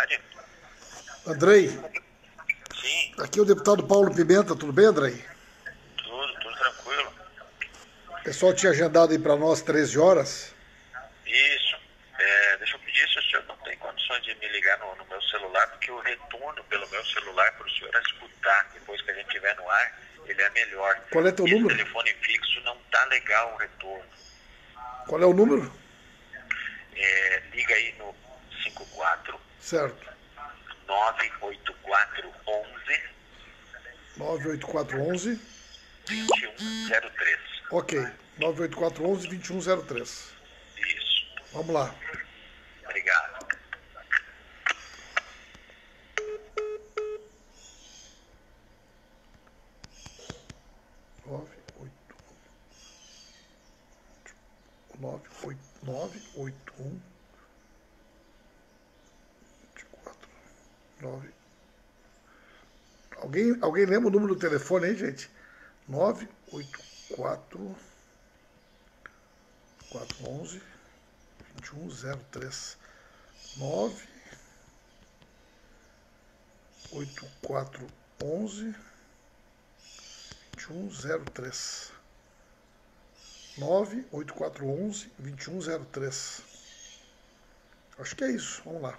tarde. Andrei, Sim, aqui é o deputado Paulo Pimenta, tudo bem, Andrei? tudo tranquilo. O pessoal tinha agendado aí para nós 13 horas. Isso. Deixa eu pedir se o senhor não tem condições de me ligar no meu celular, porque o retorno pelo meu celular para o senhor escutar depois que a gente estiver no ar, ele é melhor. Qual é teu Esse número? telefone fixo não tá legal o retorno. Qual é o número? Liga aí no 54 Certo. 98411 98411. 2103. Ok. 98411-2103. Isso. Vamos lá. Obrigado. Nove oito um 24 9. Alguém lembra o número do telefone aí, gente? 984 411 2103. 98411 2103. 98411 2103. Acho que é isso. Vamos lá.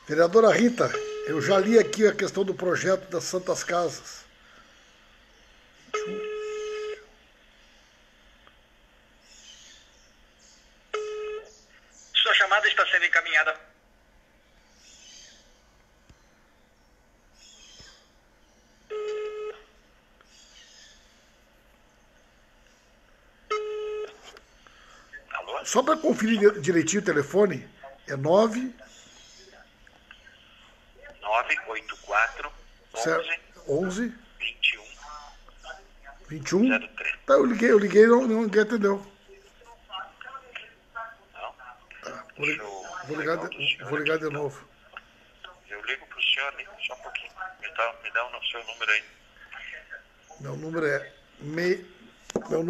Vereadora Rita, eu já li aqui a questão do projeto das Santas Casas. Sua chamada está sendo encaminhada. Alô? Só para conferir direitinho o telefone, é 9 984 11 11 21 21. 03. Tá, eu liguei, ninguém atendeu. Não? Vou Vou ligar de novo. Eu ligo pro senhor ali, só um pouquinho. Me dá o seu número aí. Meu número é 61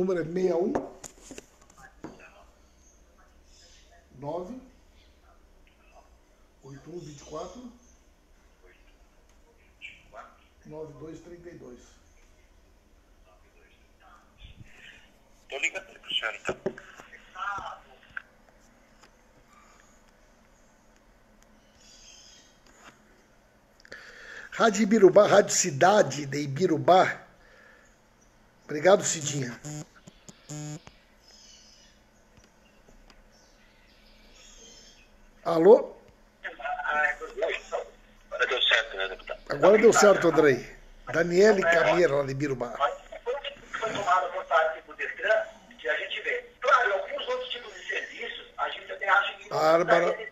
9 8124 9232. Tô ligando ali pro senhor então. Rádio Ibirubá, Rádio Cidade de Ibirubá. Obrigado, Cidinha. Alô? Agora deu certo, né, deputado? Agora deu certo, Andrei. Daniele Cameira, lá de Ibirubá. Foi tomada por parte do Detran, que a gente vê. Claro, alguns outros tipos de serviços, a gente até acha que Bárbara,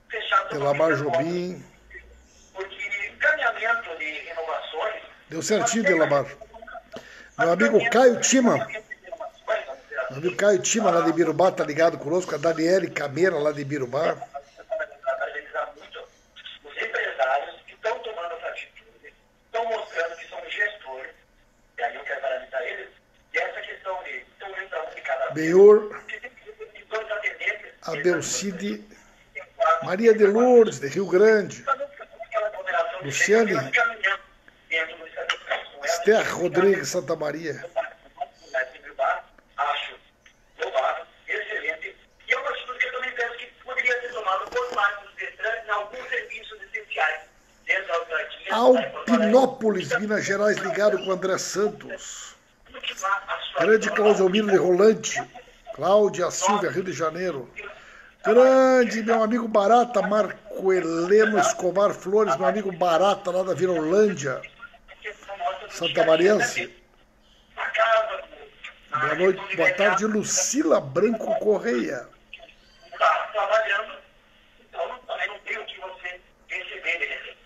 fechado Telamar Jobim. porque encaminhamento de inovações. Deu certinho, Telamar. Meu amigo Caio Tima. Meu amigo Caio Tima, lá de Ibirubá, tá ligado conosco. A Daniele Cameira, lá de Ibirubá. Parabenizar muito os empresários que estão tomando essa atitude, estão mostrando que são gestores, e aí eu quero parabenizar eles, e essa questão de estão entrando de cada vez. Benhur, De todas as tendências. Abelcide, Maria de Lourdes, de Rio Grande. Luciane, Esther Rodrigues, Santa Maria. Acho louvável, excelente. E é uma atitude que eu também penso que poderia ser tomada por parte dos Detran em alguns serviços essenciais. Dentro da autarquia. Alpinópolis, Minas Gerais, ligado com André Santos. Grande Claudiomiro de Rolante. Cláudia Silvia, Rio de Janeiro. Grande, meu amigo Barata, Marco Heleno Escobar Flores, meu amigo Barata, lá da Vila Holândia, Santa Mariense. Boa noite, boa tarde, Lucila Branco Correia. Está trabalhando, então também não tem o que você receber dele.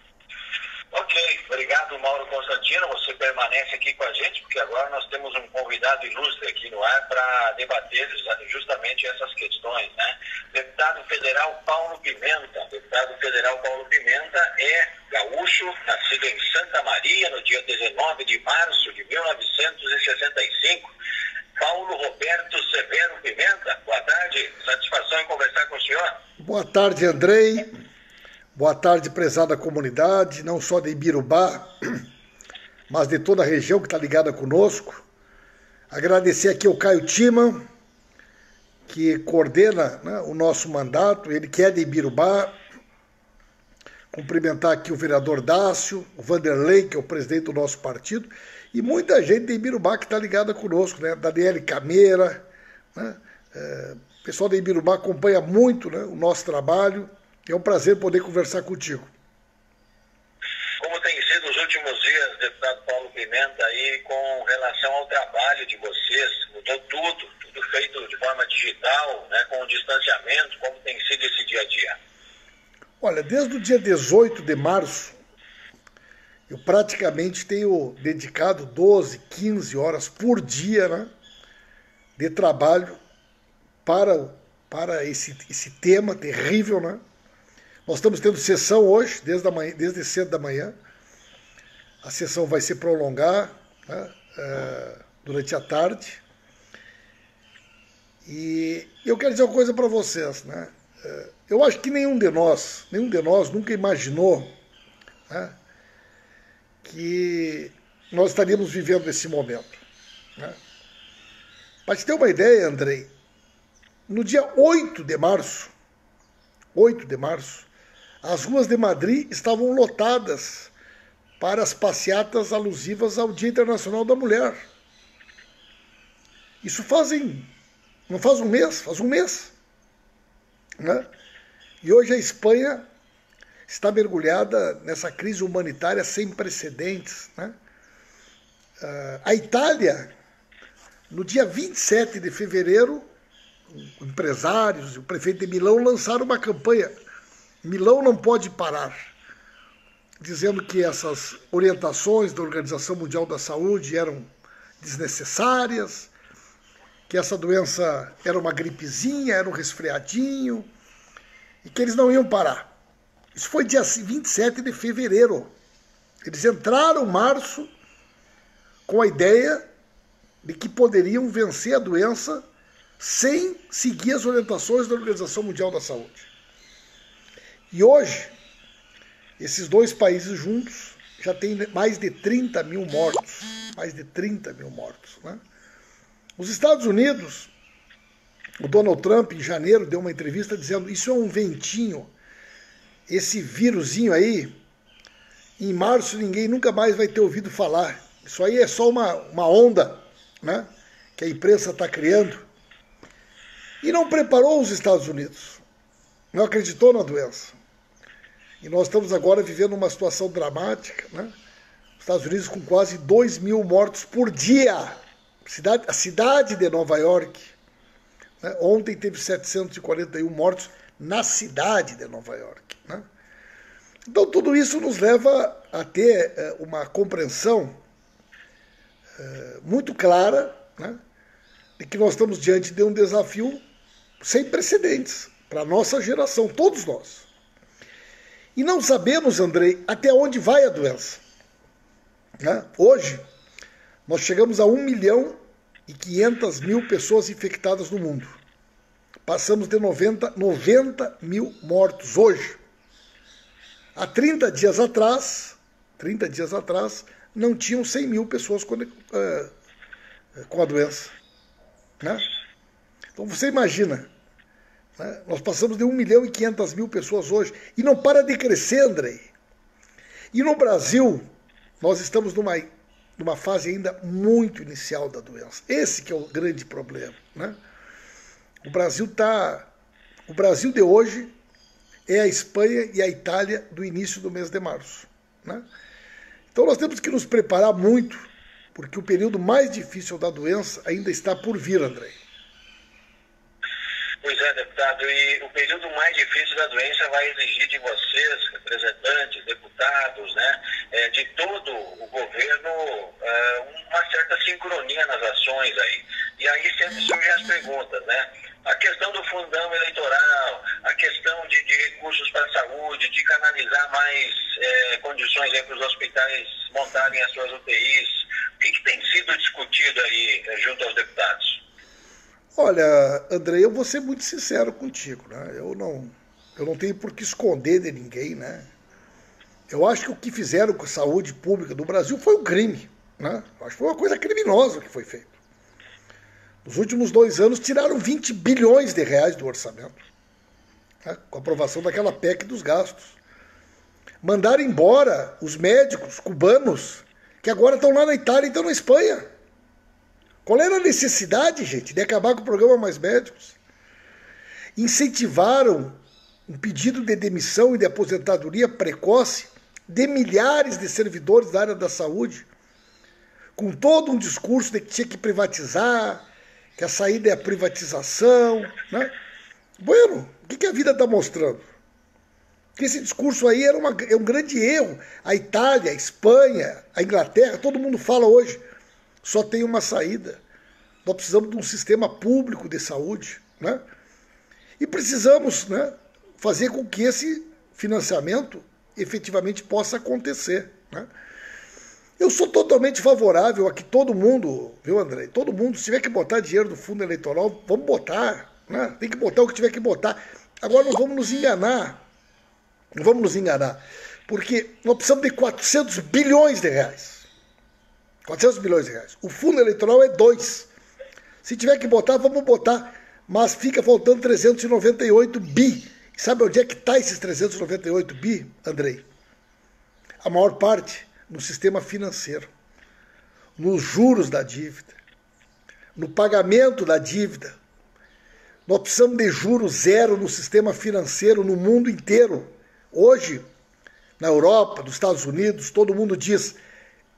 Ok, obrigado, Mauro Constantino. Você permanece aqui com a gente, porque agora nós temos um convidado ilustre aqui no ar para debater justamente essas questões, né? Deputado federal Paulo Pimenta. Deputado federal Paulo Pimenta é gaúcho, nascido em Santa Maria no dia 19 de março de 1965. Paulo Roberto Severo Pimenta, boa tarde, satisfação em conversar com o senhor. Boa tarde, Andrei. Boa tarde, prezada comunidade, não só de Ibirubá, mas de toda a região que está ligada conosco. Agradecer aqui ao Caio Timan, que coordena, né, o nosso mandato, ele que é de Ibirubá. Cumprimentar aqui o vereador Dácio, o Vanderlei, que é o presidente do nosso partido, e muita gente de Ibirubá que está ligada conosco, né? Daniele Cameira, né? O pessoal de Ibirubá acompanha muito, né, o nosso trabalho. É um prazer poder conversar contigo. Como tem sido os últimos dias, deputado Paulo Pimenta, aí com relação ao trabalho de vocês? Mudou tudo feito de forma digital, né, com o distanciamento, como tem sido esse dia a dia? Olha, desde o dia 18 de março, eu praticamente tenho dedicado 12, 15 horas por dia, né, de trabalho para esse tema terrível, né? Nós estamos tendo sessão hoje, desde cedo da manhã. A sessão vai se prolongar, né, durante a tarde. E eu quero dizer uma coisa para vocês, né? Eu acho que nenhum de nós nunca imaginou, né, que nós estaríamos vivendo esse momento, né? Para te ter uma ideia, Andrei, no dia 8 de março, as ruas de Madrid estavam lotadas para as passeatas alusivas ao Dia Internacional da Mulher. Isso não faz um mês, faz um mês, né? E hoje a Espanha está mergulhada nessa crise humanitária sem precedentes, né? A Itália, no dia 27 de fevereiro, empresários e o prefeito de Milão lançaram uma campanha, Milão não pode parar, dizendo que essas orientações da Organização Mundial da Saúde eram desnecessárias, que essa doença era uma gripezinha, era um resfriadinho, e que eles não iam parar. Isso foi dia 27 de fevereiro. Eles entraram em março com a ideia de que poderiam vencer a doença sem seguir as orientações da Organização Mundial da Saúde. E hoje, esses dois países juntos já têm mais de 30 mil mortos. Né? Os Estados Unidos, o Donald Trump, em janeiro, deu uma entrevista dizendo: isso é um ventinho, esse vírusinho aí, em março ninguém nunca mais vai ter ouvido falar. Isso aí é só uma onda, né, que a imprensa está criando. E não preparou os Estados Unidos, não acreditou na doença. E nós estamos agora vivendo uma situação dramática, né? Os Estados Unidos com quase 2 mil mortos por dia. A cidade de Nova York, né? Ontem teve 741 mortos na cidade de Nova York, né? Então tudo isso nos leva a ter uma compreensão muito clara, né, de que nós estamos diante de um desafio sem precedentes para a nossa geração, todos nós. E não sabemos, Andrei, até onde vai a doença, né? Hoje, nós chegamos a 1.500.000 pessoas infectadas no mundo. Passamos de 90 mil mortos hoje. Há 30 dias atrás, não tinham 100 mil pessoas com a doença, né? Então você imagina, né? Nós passamos de 1.500.000 pessoas hoje e não para de crescer, Andrei. E no Brasil, nós estamos numa fase ainda muito inicial da doença. Esse que é o grande problema, né? O Brasil de hoje é a Espanha e a Itália do início do mês de março, né? Então nós temos que nos preparar muito, porque o período mais difícil da doença ainda está por vir, Andrei. Pois é, deputado, e o período mais difícil da doença vai exigir de vocês, representantes, deputados, né, de todo o governo, uma certa sincronia nas ações aí. E aí sempre surgem as perguntas, né? A questão do fundão eleitoral, a questão de recursos para a saúde, de canalizar mais condições aí para os hospitais montarem as suas UTIs. O que tem sido discutido aí junto aos deputados? Olha, André, eu vou ser muito sincero contigo, né? Eu não tenho por que esconder de ninguém, né? Eu acho que o que fizeram com a saúde pública do Brasil foi um crime, né? Eu acho que foi uma coisa criminosa que foi feita. Nos últimos 2 anos tiraram 20 bilhões de reais do orçamento, né? Com a aprovação daquela PEC dos gastos. Mandaram embora os médicos cubanos que agora estão lá na Itália e estão na Espanha. Qual era a necessidade, gente, de acabar com o programa Mais Médicos? Incentivaram um pedido de demissão e de aposentadoria precoce de milhares de servidores da área da saúde, com todo um discurso de que tinha que privatizar, que a saída é a privatização, né? Bueno, o que a vida está mostrando? Que esse discurso aí é um grande erro. A Itália, a Espanha, a Inglaterra, todo mundo fala hoje, só tem uma saída. Nós precisamos de um sistema público de saúde, né? E precisamos, né, fazer com que esse financiamento efetivamente possa acontecer, né? Eu sou totalmente favorável a que todo mundo, viu, André? Todo mundo, se tiver que botar dinheiro do fundo eleitoral, vamos botar, né? Tem que botar o que tiver que botar. Agora não vamos nos enganar. Não vamos nos enganar. Porque nós precisamos de 400 bilhões de reais. 400 bilhões de reais. O fundo eleitoral é 2. Se tiver que botar, vamos botar. Mas fica faltando 398 bi. Sabe onde é que está esses 398 bi, Andrei? A maior parte no sistema financeiro. Nos juros da dívida. No pagamento da dívida. Nós precisamos de juros zero no sistema financeiro no mundo inteiro. Hoje, na Europa, nos Estados Unidos, todo mundo diz: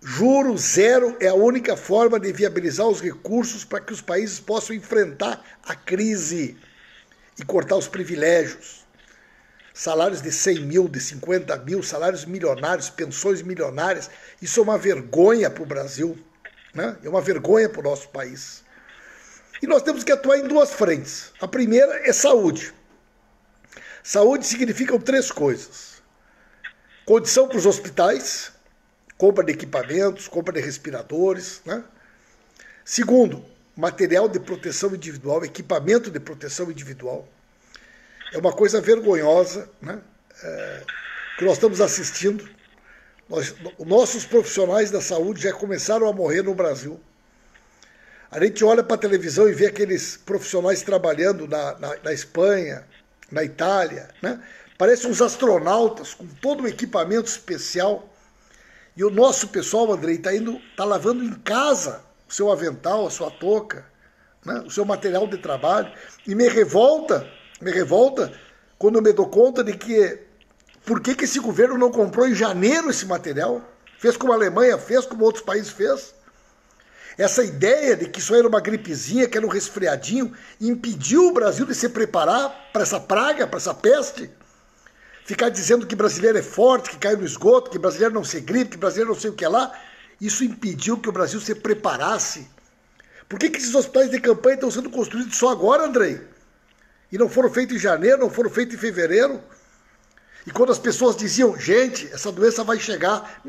juro zero é a única forma de viabilizar os recursos para que os países possam enfrentar a crise e cortar os privilégios. Salários de 100 mil, de 50 mil, salários milionários, pensões milionárias. Isso é uma vergonha para o Brasil, né? É uma vergonha para o nosso país. E nós temos que atuar em 2 frentes. A primeira é saúde. Saúde significam 3 coisas. Condição para os hospitais, compra de equipamentos, compra de respiradores, né? Segundo, material de proteção individual, equipamento de proteção individual. É uma coisa vergonhosa, né? Que nós estamos assistindo. Nossos profissionais da saúde já começaram a morrer no Brasil. A gente olha para a televisão e vê aqueles profissionais trabalhando na Espanha, na Itália, né? Parecem uns astronautas com todo o equipamento especial. E o nosso pessoal, Andrei, está lavando em casa o seu avental, a sua touca, né? O seu material de trabalho. E me revolta quando eu me dou conta de que por que esse governo não comprou em janeiro esse material? Fez como a Alemanha fez, como outros países fez. Essa ideia de que isso era uma gripezinha, que era um resfriadinho, impediu o Brasil de se preparar para essa praga, para essa peste. Ficar dizendo que brasileiro é forte, que cai no esgoto, que brasileiro não se gripe, que brasileiro não sei o que lá. Isso impediu que o Brasil se preparasse. Por que esses hospitais de campanha estão sendo construídos só agora, Andrei? E não foram feitos em janeiro, não foram feitos em fevereiro? E quando as pessoas diziam, gente, essa doença vai chegar.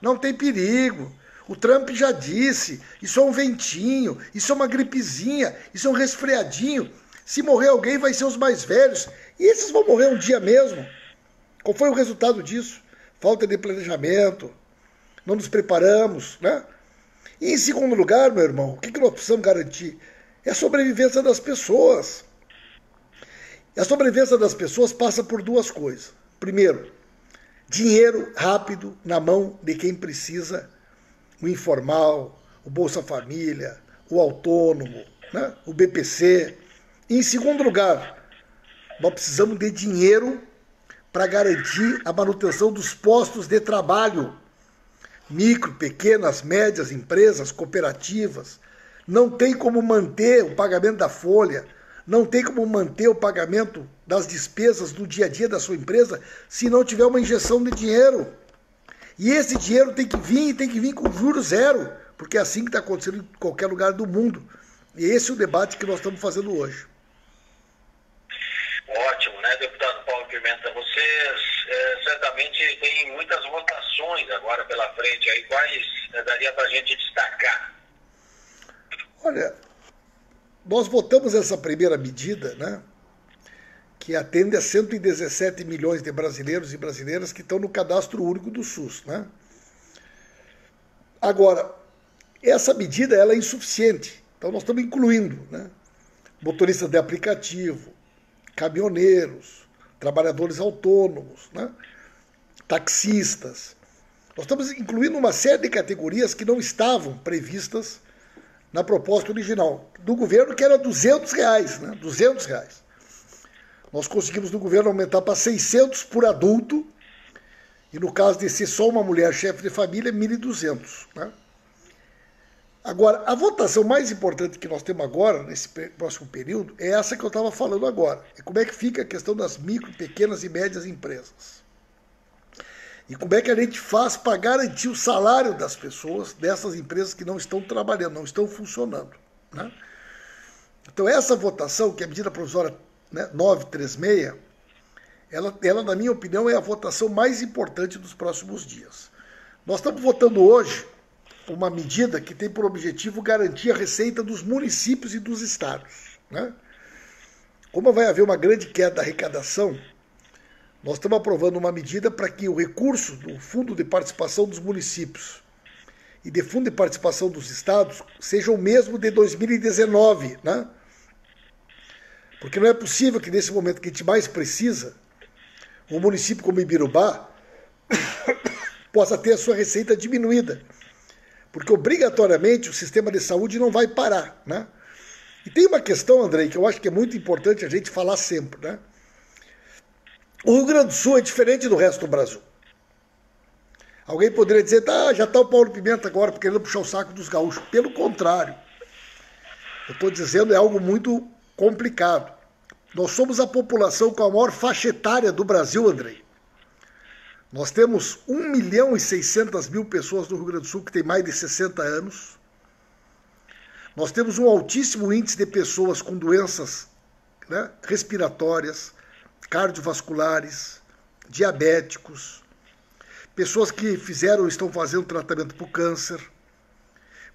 Não tem perigo. O Trump já disse, isso é um ventinho, isso é uma gripezinha, isso é um resfriadinho. Se morrer alguém, vai ser os mais velhos. E esses vão morrer um dia mesmo. Qual foi o resultado disso? Falta de planejamento, não nos preparamos, né? E em segundo lugar, meu irmão, o que nós precisamos garantir? É a sobrevivência das pessoas. E a sobrevivência das pessoas passa por 2 coisas. Primeiro, dinheiro rápido na mão de quem precisa, o informal, o Bolsa Família, o autônomo, né? O BPC. E em segundo lugar, nós precisamos de dinheiro para garantir a manutenção dos postos de trabalho. Micro, pequenas, médias empresas, cooperativas. Não tem como manter o pagamento da folha. não tem como manter o pagamento das despesas do dia a dia da sua empresa se não tiver uma injeção de dinheiro. E esse dinheiro tem que vir com juros zero, porque é assim que está acontecendo em qualquer lugar do mundo. E esse é o debate que nós estamos fazendo hoje. Ótimo, né, deputado Paulo Pimenta? Vocês certamente têm muitas votações agora pela frente. Aí quais daria para a gente destacar? Olha, nós votamos essa primeira medida, né, que atende a 117 milhões de brasileiros e brasileiras que estão no cadastro único do SUS, né? Agora, essa medida ela é insuficiente. Então nós estamos incluindo, né, motoristas de aplicativo, caminhoneiros, trabalhadores autônomos, né, taxistas. Nós estamos incluindo uma série de categorias que não estavam previstas na proposta original do governo, que era R$200, né, R$200. Nós conseguimos do governo aumentar para 600 por adulto, e no caso de ser só uma mulher chefe de família, 1.200, né? Agora, a votação mais importante que nós temos agora, nesse próximo período, é essa que eu estava falando agora. É como é que fica a questão das micro, pequenas e médias empresas. E como é que a gente faz para garantir o salário das pessoas, dessas empresas que não estão trabalhando, não estão funcionando, né? Então, essa votação, que é a medida provisória, né, 936, ela, na minha opinião, é a votação mais importante dos próximos dias. Nós estamos votando hoje uma medida que tem por objetivo garantir a receita dos municípios e dos estados, né? Como vai haver uma grande queda da arrecadação, nós estamos aprovando uma medida para que o recurso do Fundo de Participação dos Municípios e de Fundo de Participação dos Estados seja o mesmo de 2019, né? Porque não é possível que nesse momento que a gente mais precisa, um município como Ibirubá possa ter a sua receita diminuída. Porque obrigatoriamente o sistema de saúde não vai parar, né? E tem uma questão, Andrei, que eu acho que é muito importante a gente falar sempre, né? O Rio Grande do Sul é diferente do resto do Brasil. Alguém poderia dizer, já está o Paulo Pimenta agora querendo puxar o saco dos gaúchos. Pelo contrário, eu estou dizendo é algo muito complicado. Nós somos a população com a maior faixa etária do Brasil, Andrei. Nós temos 1.600.000 pessoas no Rio Grande do Sul que têm mais de 60 anos. Nós temos um altíssimo índice de pessoas com doenças, né, respiratórias, cardiovasculares, diabéticos, pessoas que fizeram ou estão fazendo tratamento para o câncer.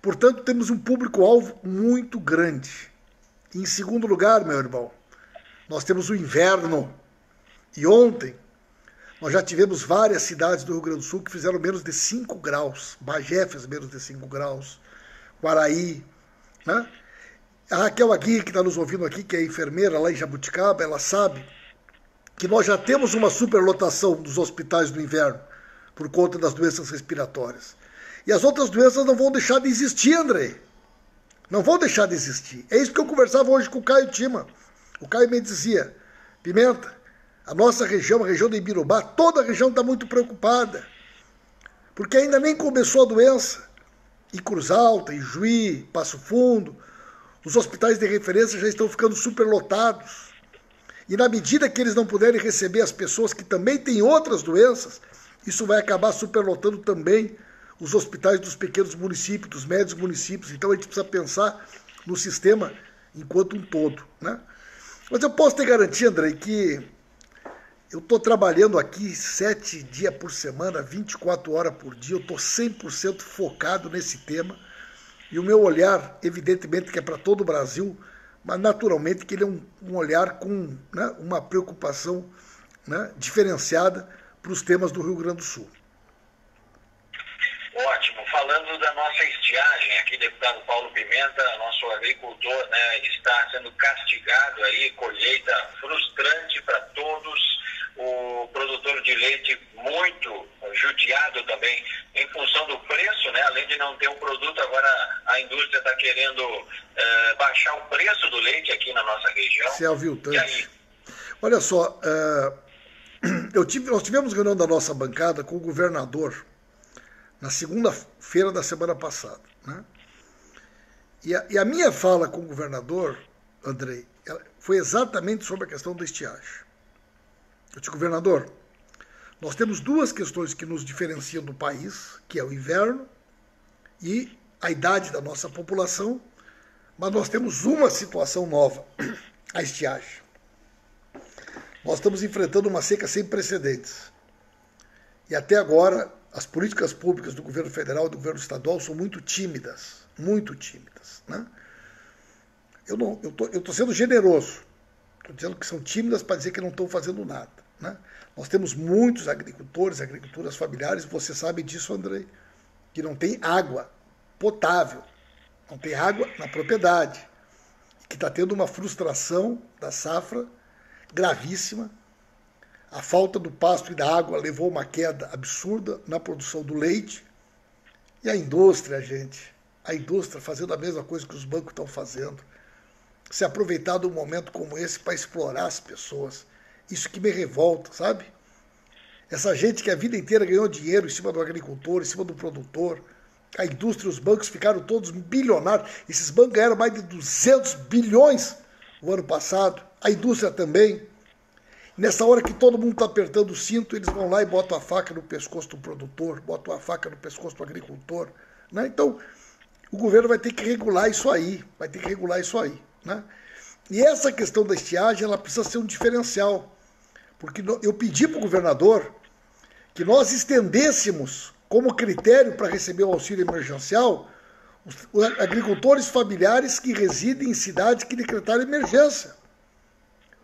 Portanto, temos um público-alvo muito grande. E, em segundo lugar, meu irmão, nós temos o inverno. E ontem, nós já tivemos várias cidades do Rio Grande do Sul que fizeram menos de 5 graus. Bagé fez menos de 5 graus. Guaraí, né? A Raquel Aguirre, que está nos ouvindo aqui, que é enfermeira lá em Jabuticaba, ela sabe que nós já temos uma superlotação dos hospitais no inverno por conta das doenças respiratórias. E as outras doenças não vão deixar de existir, Andrei. Não vão deixar de existir. É isso que eu conversava hoje com o Caio Tima. O Caio me dizia, Pimenta, a nossa região, a região de Ibirubá, toda a região está muito preocupada, porque ainda nem começou a doença. Em Cruz Alta, em Juí, Passo Fundo, os hospitais de referência já estão ficando superlotados. E na medida que eles não puderem receber as pessoas que também têm outras doenças, isso vai acabar superlotando também os hospitais dos pequenos municípios, dos médios municípios. Então a gente precisa pensar no sistema enquanto um todo, né? Mas eu posso te garantir, André, que eu estou trabalhando aqui 7 dias por semana, 24 horas por dia, eu estou 100% focado nesse tema. E o meu olhar, evidentemente, que é para todo o Brasil, mas naturalmente que ele é um olhar com, né, uma preocupação, né, diferenciada para os temas do Rio Grande do Sul. Ótimo. Falando da nossa estiagem aqui, deputado Paulo Pimenta, nosso agricultor, né, está sendo castigado aí, colheita frustrante para todos, o produtor de leite muito judiado também em função do preço, né? Além de não ter um produto, agora a indústria está querendo baixar o preço do leite aqui na nossa região. Você ouviu tanto? Olha só, nós tivemos reunião da nossa bancada com o governador na segunda-feira da semana passada, né? E a minha fala com o governador, Andrei, foi exatamente sobre a questão da estiagem. Eu disse, governador, nós temos duas questões que nos diferenciam do país, que é o inverno e a idade da nossa população, mas nós temos uma situação nova, a estiagem. Nós estamos enfrentando uma seca sem precedentes. E até agora, as políticas públicas do governo federal e do governo estadual são muito tímidas, né? Eu estou sendo generoso, estou dizendo que são tímidas para dizer que não estão fazendo nada, né? Nós temos muitos agricultores, agriculturas familiares, você sabe disso, Andrei, que não tem água potável, não tem água na propriedade, que está tendo uma frustração da safra gravíssima. A falta do pasto e da água levou uma queda absurda na produção do leite. E a indústria, gente, a indústria fazendo a mesma coisa que os bancos estão fazendo, se aproveitar de um momento como esse para explorar as pessoas. Isso que me revolta, sabe? Essa gente que a vida inteira ganhou dinheiro em cima do agricultor, em cima do produtor. A indústria e os bancos ficaram todos bilionários. Esses bancos ganharam mais de 200 bilhões no ano passado. A indústria também. Nessa hora que todo mundo está apertando o cinto, eles vão lá e botam a faca no pescoço do produtor, botam a faca no pescoço do agricultor, né? Então, o governo vai ter que regular isso aí, né? E essa questão da estiagem, ela precisa ser um diferencial, porque eu pedi para o governador que nós estendêssemos como critério para receber o auxílio emergencial os agricultores familiares que residem em cidades que decretaram emergência.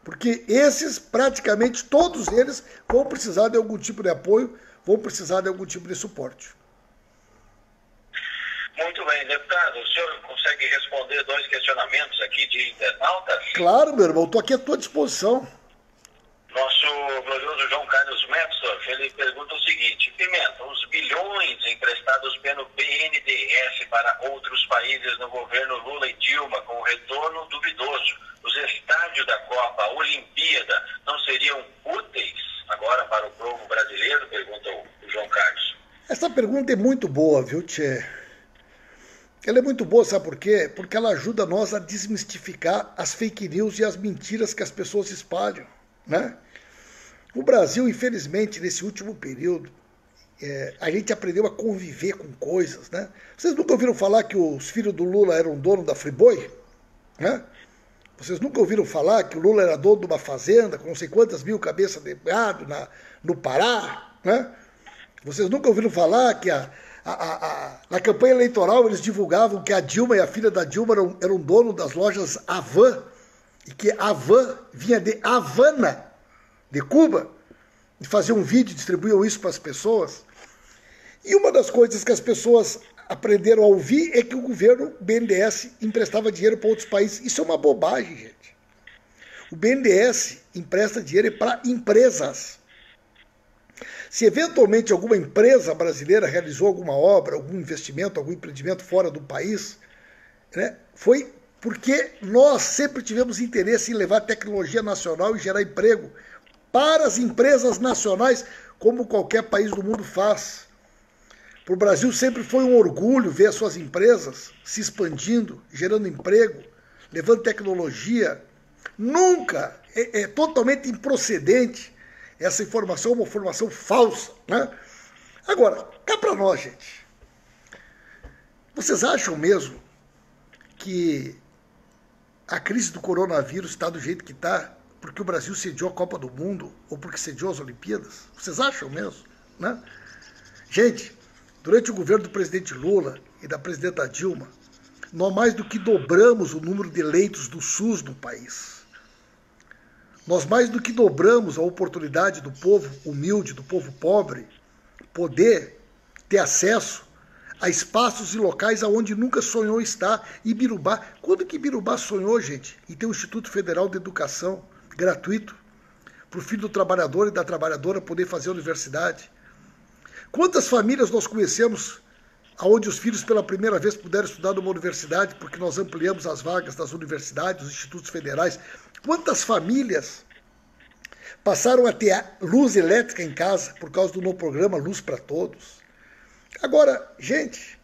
Porque esses, praticamente todos eles, vão precisar de algum tipo de apoio, vão precisar de algum tipo de suporte. Muito bem, deputado. O senhor consegue responder 2 questionamentos aqui de internautas? Claro, meu irmão, estou aqui à tua disposição. Nosso glorioso João Carlos Metzdorf, ele pergunta o seguinte: Pimenta, os bilhões emprestados pelo BNDES para outros países no governo Lula e Dilma, com retorno duvidoso, os estádios da Copa, a Olimpíada, não seriam úteis agora para o povo brasileiro? Pergunta o João Carlos. Essa pergunta é muito boa, viu, Tchê? Ela é muito boa, sabe por quê? Porque ela ajuda nós a desmistificar as fake news e as mentiras que as pessoas espalham, né? O Brasil, infelizmente, nesse último período, a gente aprendeu a conviver com coisas, né? Vocês nunca ouviram falar que os filhos do Lula eram dono da Friboi? Né? Vocês nunca ouviram falar que o Lula era dono de uma fazenda com não sei quantas mil cabeças de gado no Pará? Né? Vocês nunca ouviram falar que na campanha eleitoral eles divulgavam que a Dilma e a filha da Dilma eram dono das lojas Havan, e que a Havan vinha de Havana, de Cuba, e faziam um vídeo e distribuíam isso para as pessoas? E uma das coisas que as pessoas aprenderam a ouvir é que o governo BNDES emprestava dinheiro para outros países. Isso é uma bobagem, gente. O BNDES empresta dinheiro para empresas. Se eventualmente alguma empresa brasileira realizou alguma obra, algum investimento, algum empreendimento fora do país, né, foi porque nós sempre tivemos interesse em levar tecnologia nacional e gerar emprego para as empresas nacionais, como qualquer país do mundo faz. Para o Brasil sempre foi um orgulho ver as suas empresas se expandindo, gerando emprego, levando tecnologia. Nunca, é totalmente improcedente essa informação, uma informação falsa, né? Agora, cá para nós, gente. Vocês acham mesmo que a crise do coronavírus está do jeito que está porque o Brasil sediou a Copa do Mundo ou porque sediou as Olimpíadas? Vocês acham mesmo, né? Gente, durante o governo do presidente Lula e da presidenta Dilma, nós mais do que dobramos o número de leitos do SUS no país. Nós mais do que dobramos a oportunidade do povo humilde, do povo pobre, poder ter acesso a espaços e locais aonde nunca sonhou estar. E Birubá, quando que Birubá sonhou, gente, em ter um Instituto Federal de Educação gratuito para o filho do trabalhador e da trabalhadora poder fazer a universidade? Quantas famílias nós conhecemos onde os filhos pela primeira vez puderam estudar numa universidade porque nós ampliamos as vagas das universidades, dos institutos federais? Quantas famílias passaram a ter luz elétrica em casa por causa do novo programa Luz para Todos? Agora, gente,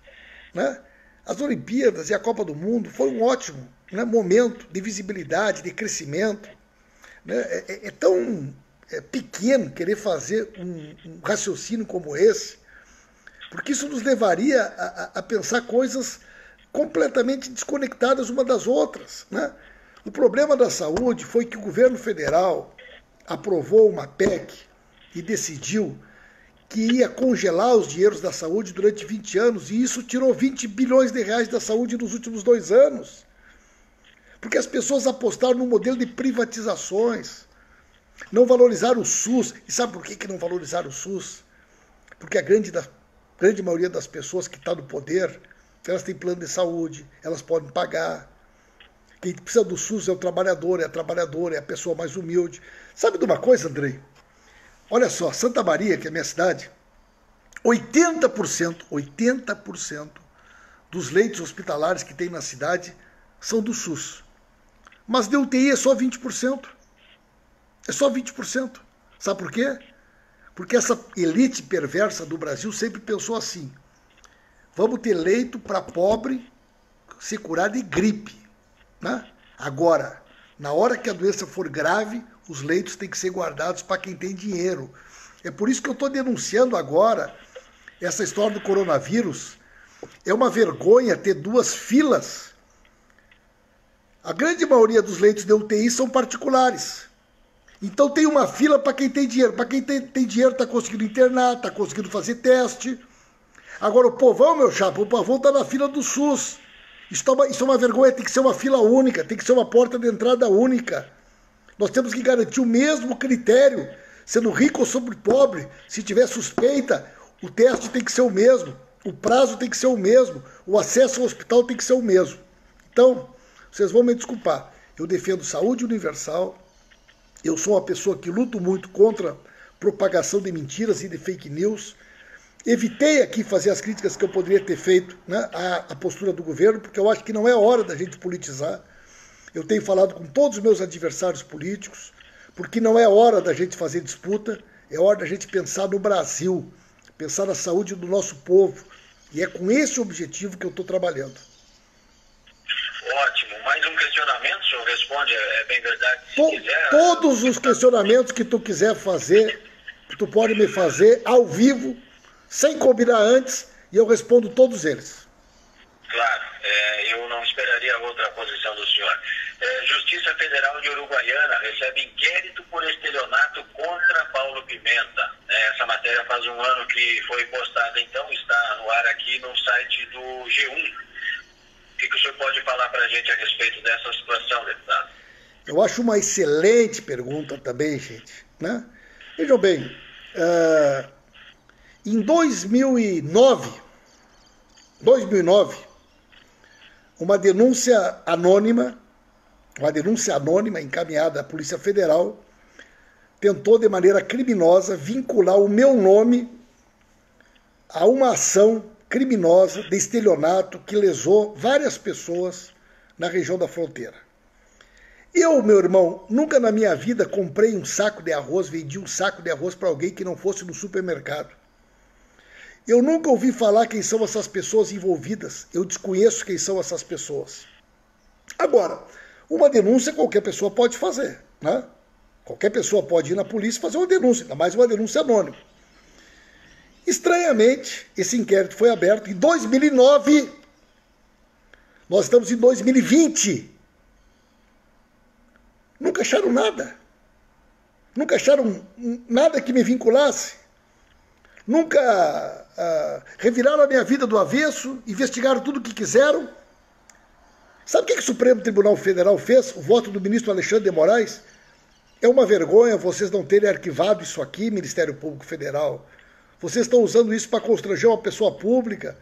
né, as Olimpíadas e a Copa do Mundo foi um ótimo né, momento de visibilidade, de crescimento. Né? É tão pequeno querer fazer um raciocínio como esse, porque isso nos levaria a pensar coisas completamente desconectadas uma das outras. Né? O problema da saúde foi que o governo federal aprovou uma PEC e decidiu que ia congelar os dinheiros da saúde durante 20 anos, e isso tirou 20 bilhões de reais da saúde nos últimos 2 anos. Porque as pessoas apostaram no modelo de privatizações, não valorizaram o SUS. E sabe por que não valorizaram o SUS? Porque a grande maioria das pessoas que está no poder, elas têm plano de saúde, elas podem pagar. Quem precisa do SUS é o trabalhador, é a trabalhadora, é a pessoa mais humilde. Sabe de uma coisa, Andrei? Olha só, Santa Maria, que é a minha cidade, 80% dos leitos hospitalares que tem na cidade são do SUS. Mas de UTI é só 20%. É só 20%. Sabe por quê? Porque essa elite perversa do Brasil sempre pensou assim: vamos ter leito para pobre se curar de gripe. Né? Agora, na hora que a doença for grave, os leitos têm que ser guardados para quem tem dinheiro. É por isso que eu estou denunciando agora essa história do coronavírus. É uma vergonha ter 2 filas. A grande maioria dos leitos de UTI são particulares. Então tem uma fila para quem tem dinheiro. Para quem tem dinheiro está conseguindo internar, está conseguindo fazer teste. Agora o povão, meu chapa, o povão está na fila do SUS. Isso é uma vergonha, tem que ser uma fila única, tem que ser uma porta de entrada única. Nós temos que garantir o mesmo critério, sendo rico ou sobre pobre. Se tiver suspeita, o teste tem que ser o mesmo, o prazo tem que ser o mesmo, o acesso ao hospital tem que ser o mesmo. Então, vocês vão me desculpar, eu defendo saúde universal, eu sou uma pessoa que luto muito contra propagação de mentiras e de fake news. Evitei aqui fazer as críticas que eu poderia ter feito, né, à postura do governo, porque eu acho que não é hora da gente politizar. Eu tenho falado com todos os meus adversários políticos, porque não é hora da gente fazer disputa, é hora da gente pensar no Brasil, pensar na saúde do nosso povo. E é com esse objetivo que eu estou trabalhando. Ótimo. Mais um questionamento, o senhor responde, é bem verdade, se quiser. Todos os questionamentos que tu quiser fazer, tu pode me fazer ao vivo, sem combinar antes, e eu respondo todos eles. Claro, eu não esperaria outra posição do senhor. Justiça Federal de Uruguaiana recebe inquérito por estelionato contra Paulo Pimenta. Essa matéria faz 1 ano que foi postada, então está no ar aqui no site do G1. O que o senhor pode falar para a gente a respeito dessa situação, deputado? Eu acho uma excelente pergunta também, gente. Né? Vejam bem, em 2009, uma denúncia anônima encaminhada à Polícia Federal tentou de maneira criminosa vincular o meu nome a uma ação criminosa de estelionato que lesou várias pessoas na região da fronteira. Eu, meu irmão, nunca na minha vida comprei um saco de arroz, vendi um saco de arroz para alguém que não fosse no supermercado. Eu nunca ouvi falar quem são essas pessoas envolvidas. Eu desconheço quem são essas pessoas. Agora, uma denúncia qualquer pessoa pode fazer, né? Qualquer pessoa pode ir na polícia e fazer uma denúncia, ainda mais uma denúncia anônima. Estranhamente, esse inquérito foi aberto em 2009. Nós estamos em 2020. Nunca acharam nada. Nunca acharam nada que me vinculasse. Nunca reviraram a minha vida do avesso, investigaram tudo o que quiseram. Sabe o que o Supremo Tribunal Federal fez? O voto do ministro Alexandre de Moraes? É uma vergonha vocês não terem arquivado isso aqui, Ministério Público Federal. Vocês estão usando isso para constranger uma pessoa pública.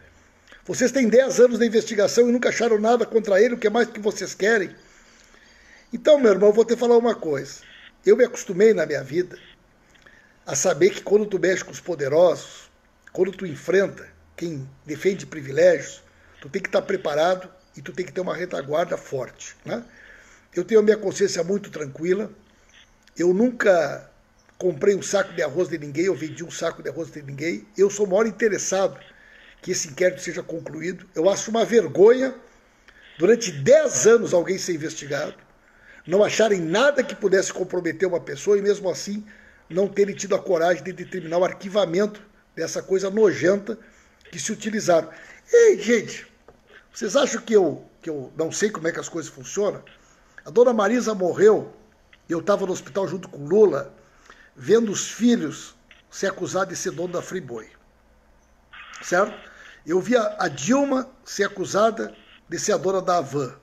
Vocês têm 10 anos de investigação e nunca acharam nada contra ele, o que é mais que vocês querem. Então, meu irmão, eu vou te falar uma coisa. Eu me acostumei na minha vida a saber que quando tu mexe com os poderosos, quando tu enfrenta quem defende privilégios, tu tem que estar preparado e tu tem que ter uma retaguarda forte. Né? Eu tenho a minha consciência muito tranquila. Eu nunca comprei um saco de arroz de ninguém, eu vendi um saco de arroz de ninguém. Eu sou o maior interessado que esse inquérito seja concluído. Eu acho uma vergonha durante 10 anos alguém ser investigado, não acharem nada que pudesse comprometer uma pessoa e mesmo assim não terem tido a coragem de determinar o arquivamento dessa coisa nojenta que se utilizaram. Ei, gente, vocês acham que eu não sei como é que as coisas funcionam? A dona Marisa morreu e eu estava no hospital junto com o Lula, vendo os filhos ser acusados de ser dono da Friboi. Certo? Eu vi a Dilma ser acusada de ser a dona da Havan.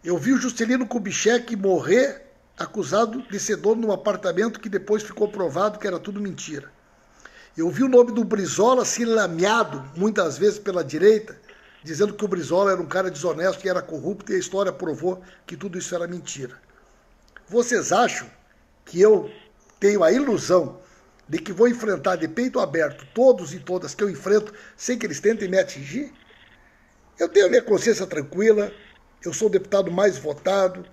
Eu vi o Juscelino Kubitschek morrer acusado de ser dono de um apartamento que depois ficou provado que era tudo mentira. Eu vi o nome do Brizola ser lameado muitas vezes pela direita, dizendo que o Brizola era um cara desonesto, que era corrupto, e a história provou que tudo isso era mentira. Vocês acham que eu tenho a ilusão de que vou enfrentar de peito aberto todos e todas que eu enfrento sem que eles tentem me atingir? Eu tenho a minha consciência tranquila, eu sou o deputado mais votado,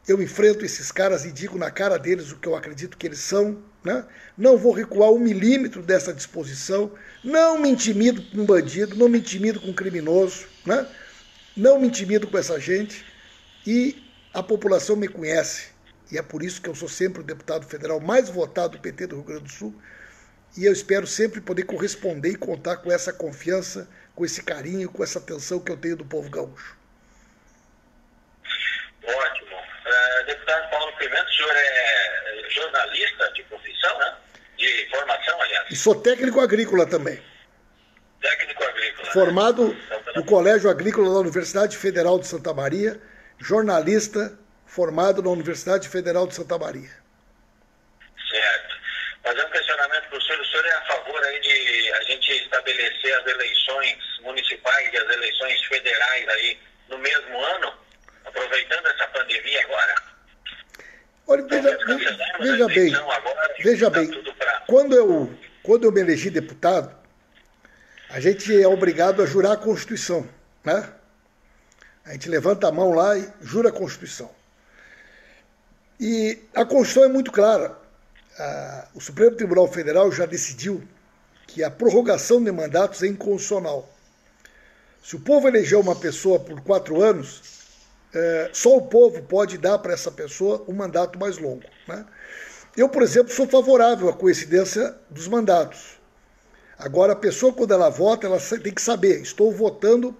eu enfrento esses caras e digo na cara deles o que eu acredito que eles são, né? Não vou recuar 1 milímetro dessa disposição, não me intimido com um bandido, não me intimido com um criminoso, né? Não me intimido com essa gente e a população me conhece. E é por isso que eu sou sempre o deputado federal mais votado do PT do Rio Grande do Sul e eu espero sempre poder corresponder e contar com essa confiança, com esse carinho, com essa atenção que eu tenho do povo gaúcho. Ótimo. Deputado Paulo Pimenta, o senhor é jornalista de profissão, né? De formação, aliás. E sou técnico agrícola também. Técnico agrícola. Formado né? no Colégio Agrícola da Universidade Federal de Santa Maria, jornalista formado na Universidade Federal de Santa Maria. Certo. Fazer um questionamento para o senhor é a favor aí de a gente estabelecer as eleições municipais e as eleições federais aí no mesmo ano, aproveitando essa pandemia agora? Olha, veja bem, quando eu me elegi deputado, a gente é obrigado a jurar a Constituição, né? A gente levanta a mão lá e jura a Constituição. E a Constituição é muito clara. O Supremo Tribunal Federal já decidiu que a prorrogação de mandatos é inconstitucional. Se o povo elegeu uma pessoa por 4 anos, só o povo pode dar para essa pessoa um mandato mais longo, né? Eu, por exemplo, sou favorável à coincidência dos mandatos. Agora, a pessoa, quando ela vota, ela tem que saber, estou votando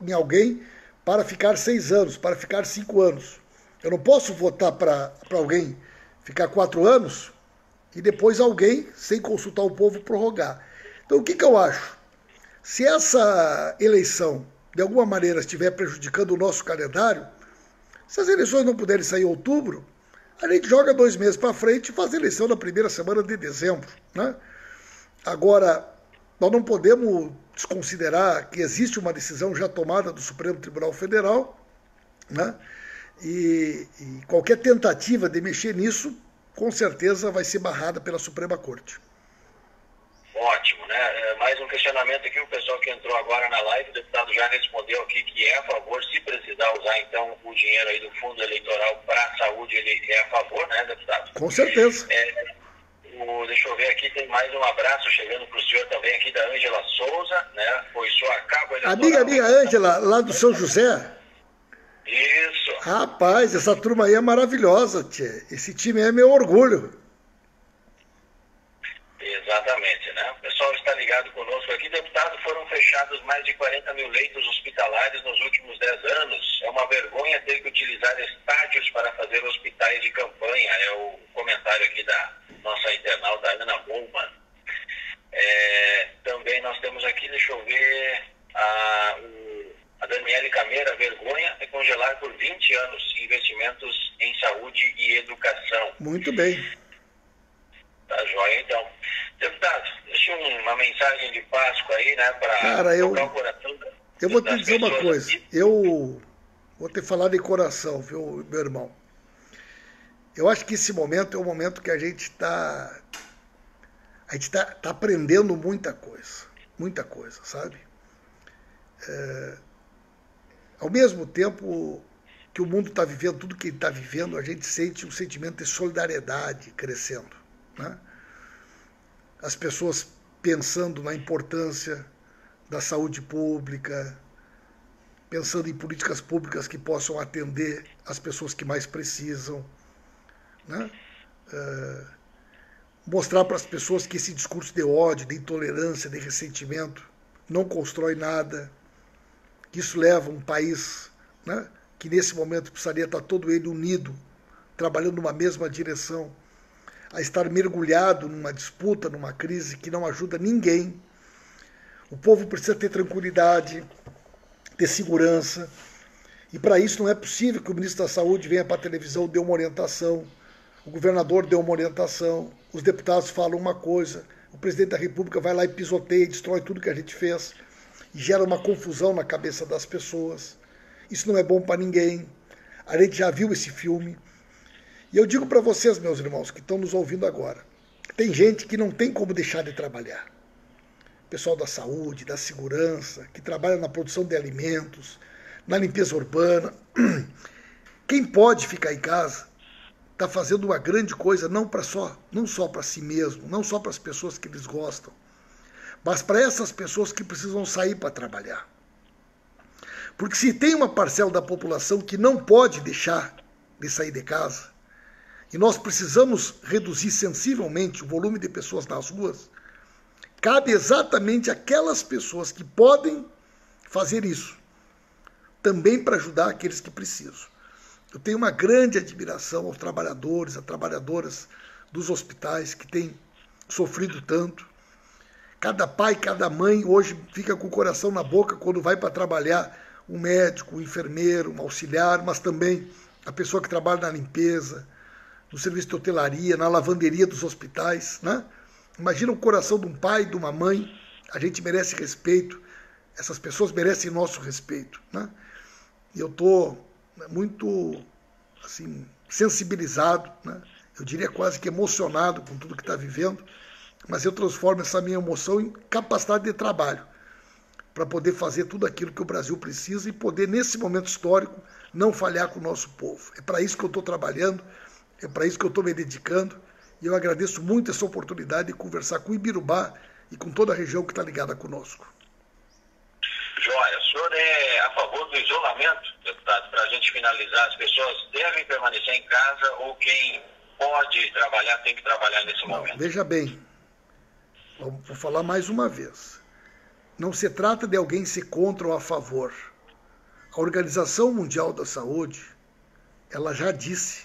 em alguém para ficar 6 anos, para ficar 5 anos. Eu não posso votar para alguém ficar 4 anos e depois alguém, sem consultar o povo, prorrogar. Então, o que eu acho? Se essa eleição, de alguma maneira, estiver prejudicando o nosso calendário, se as eleições não puderem sair em outubro, a gente joga 2 meses para frente e faz a eleição na primeira semana de dezembro, né? Agora, nós não podemos desconsiderar que existe uma decisão já tomada do Supremo Tribunal Federal, né? E qualquer tentativa de mexer nisso, com certeza vai ser barrada pela Suprema Corte. Ótimo, né? Mais um questionamento aqui, o pessoal que entrou agora na live, o deputado já respondeu aqui que é a favor, se precisar usar então o dinheiro aí do fundo eleitoral para a saúde, ele é a favor, né, deputado? Com certeza. Deixa eu ver aqui, tem mais um abraço chegando para o senhor também aqui da Ângela Souza, né? Foi sua cabo eleitoral. Amiga Ângela, lá do São José? Isso. Rapaz, essa turma aí é maravilhosa, tchê. Esse time é meu orgulho. Exatamente, né? O pessoal está ligado conosco aqui. Deputado, foram fechados mais de 40 mil leitos hospitalares nos últimos 10 anos. É uma vergonha ter que utilizar estádios para fazer hospitais de campanha. É o comentário aqui da nossa internauta Ana Bowman. Também nós temos aqui, deixa eu ver, a Daniele Cameira, vergonha é congelar por 20 anos investimentos em saúde e educação. Muito bem. Tá joia, então. Deputado, deixa uma mensagem de Páscoa aí, né, para tocar o coração. Eu vou te dizer uma coisa, aqui. Eu vou te falar de coração, viu, meu irmão? Eu acho que esse momento é um momento que a gente está aprendendo muita coisa, sabe? Ao mesmo tempo que o mundo está vivendo tudo que ele está vivendo, a gente sente um sentimento de solidariedade crescendo, né? As pessoas pensando na importância da saúde pública, pensando em políticas públicas que possam atender as pessoas que mais precisam, né? Mostrar para as pessoas que esse discurso de ódio, de intolerância, de ressentimento não constrói nada, que isso leva um país, né, que nesse momento precisaria estar todo ele unido, trabalhando numa mesma direção, a estar mergulhado numa disputa, numa crise que não ajuda ninguém. O povo precisa ter tranquilidade, ter segurança, e para isso não é possível que o ministro da Saúde venha para a televisão, dê uma orientação, o governador deu uma orientação, os deputados falam uma coisa, o presidente da República vai lá e pisoteia, destrói tudo que a gente fez, e gera uma confusão na cabeça das pessoas. Isso não é bom para ninguém. A gente já viu esse filme. E eu digo para vocês, meus irmãos, que estão nos ouvindo agora, tem gente que não tem como deixar de trabalhar. Pessoal da saúde, da segurança, que trabalha na produção de alimentos, na limpeza urbana. Quem pode ficar em casa está fazendo uma grande coisa, não só para si mesmo, não só para as pessoas que eles gostam, mas para essas pessoas que precisam sair para trabalhar. Porque se tem uma parcela da população que não pode deixar de sair de casa, e nós precisamos reduzir sensivelmente o volume de pessoas nas ruas, cabe exatamente aquelas pessoas que podem fazer isso, também para ajudar aqueles que precisam. Eu tenho uma grande admiração aos trabalhadores, às trabalhadoras dos hospitais que têm sofrido tanto. Cada pai, cada mãe hoje fica com o coração na boca quando vai para trabalhar, um médico, um enfermeiro, um auxiliar, mas também a pessoa que trabalha na limpeza, no serviço de hotelaria, na lavanderia dos hospitais, né? Imagina o coração de um pai, de uma mãe. A gente merece respeito, essas pessoas merecem nosso respeito, né? E eu estou muito assim, sensibilizado, né? Eu diria quase que emocionado com tudo que está vivendo, mas eu transformo essa minha emoção em capacidade de trabalho para poder fazer tudo aquilo que o Brasil precisa e poder, nesse momento histórico, não falhar com o nosso povo. É para isso que eu estou trabalhando, é para isso que eu estou me dedicando, e eu agradeço muito essa oportunidade de conversar com o Ibirubá e com toda a região que está ligada conosco. Joia, o senhor é a favor do isolamento, deputado? Para a gente finalizar, as pessoas devem permanecer em casa ou quem pode trabalhar tem que trabalhar nesse momento? Veja bem, vou falar mais uma vez. Não se trata de alguém ser contra ou a favor. A Organização Mundial da Saúde, ela já disse,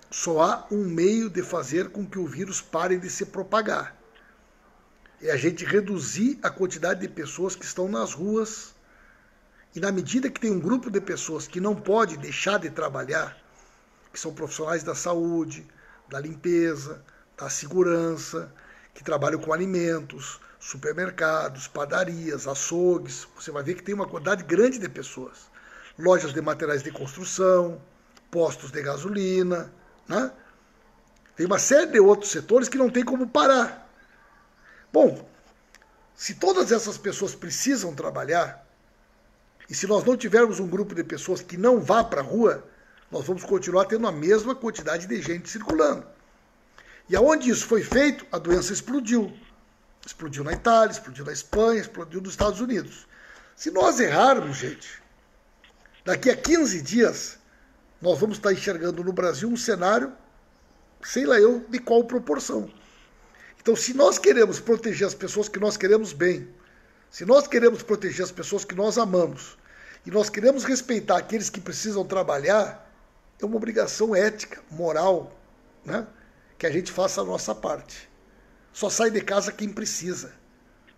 só há um meio de fazer com que o vírus pare de se propagar. É a gente reduzir a quantidade de pessoas que estão nas ruas. E na medida que tem um grupo de pessoas que não pode deixar de trabalhar, que são profissionais da saúde, da limpeza, da segurança, que trabalham com alimentos, supermercados, padarias, açougues, você vai ver que tem uma quantidade grande de pessoas. Lojas de materiais de construção, postos de gasolina, né? Tem uma série de outros setores que não tem como parar. Bom, se todas essas pessoas precisam trabalhar, e se nós não tivermos um grupo de pessoas que não vá para a rua, nós vamos continuar tendo a mesma quantidade de gente circulando. E aonde isso foi feito, a doença explodiu. Explodiu na Itália, explodiu na Espanha, explodiu nos Estados Unidos. Se nós errarmos, gente, daqui a 15 dias, nós vamos estar enxergando no Brasil um cenário, sei lá eu, de qual proporção. Então, se nós queremos proteger as pessoas que nós queremos bem, se nós queremos proteger as pessoas que nós amamos, e nós queremos respeitar aqueles que precisam trabalhar, é uma obrigação ética, moral, né? Que a gente faça a nossa parte. Só sai de casa quem precisa.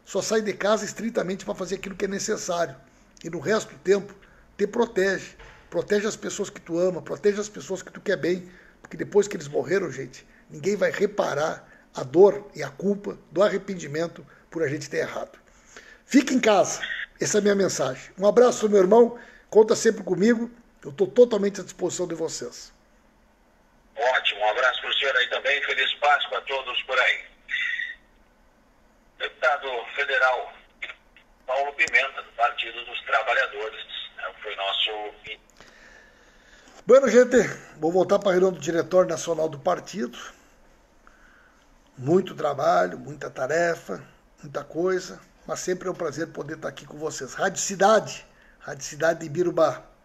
Só sai de casa estritamente para fazer aquilo que é necessário. E no resto do tempo, te protege. Protege as pessoas que tu ama, protege as pessoas que tu quer bem. Porque depois que eles morreram, gente, ninguém vai reparar a dor e a culpa do arrependimento por a gente ter errado. Fique em casa. Essa é a minha mensagem. Um abraço, meu irmão. Conta sempre comigo. Eu estou totalmente à disposição de vocês. Ótimo. Um abraço para o senhor aí também. Feliz Páscoa a todos por aí. Deputado federal Paulo Pimenta, do Partido dos Trabalhadores, foi nosso... Bueno, gente, vou voltar para a reunião do Diretório Nacional do Partido. Muito trabalho, muita tarefa, muita coisa, mas sempre é um prazer poder estar aqui com vocês. Rádio a cidade de Birubá.